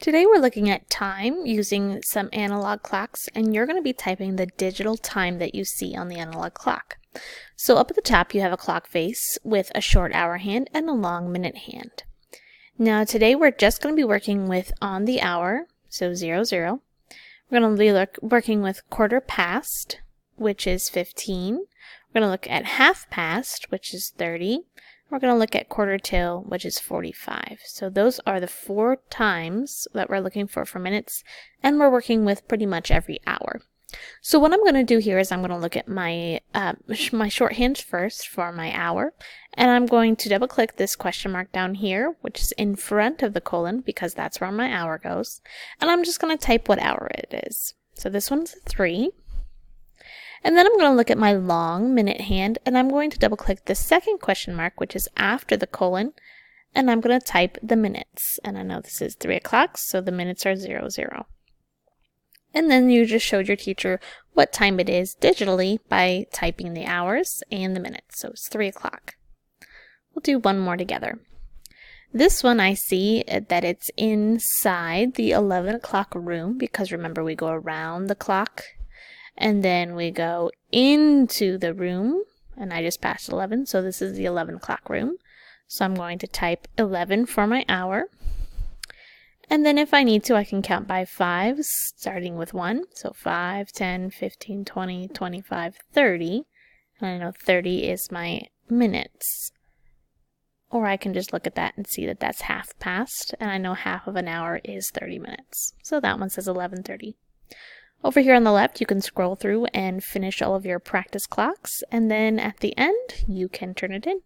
Today we're looking at time using some analog clocks, and you're going to be typing the digital time that you see on the analog clock. So up at the top you have a clock face with a short hour hand and a long minute hand. Now today we're just going to be working with on the hour, so 00. We're going to be working with quarter past, which is 15. We're going to look at half past, which is 30. We're going to look at quarter till, which is 45. So those are the 4 times that we're looking for minutes, and we're working with pretty much every hour. So what I'm going to do here is I'm going to look at my my shorthand first for my hour, and I'm going to double click this question mark down here, which is in front of the colon because that's where my hour goes, and I'm just going to type what hour it is. So this one's a 3. And then I'm going to look at my long minute hand, and I'm going to double click the second question mark, which is after the colon, and I'm going to type the minutes. And I know this is 3 o'clock, so the minutes are 00. And then you just showed your teacher what time it is digitally by typing the hours and the minutes. So it's 3 o'clock. We'll do one more together. This one I see that it's inside the 11 o'clock room because remember we go around the clock. And then we go into the room, and I just passed 11, so this is the 11 o'clock room. So I'm going to type 11 for my hour. And then if I need to, I can count by 5s, starting with 1. So 5, 10, 15, 20, 25, 30. And I know 30 is my minutes. Or I can just look at that and see that that's half past, and I know half of an hour is 30 minutes. So that one says 11:30. Over here on the left, you can scroll through and finish all of your practice clocks, and then at the end, you can turn it in.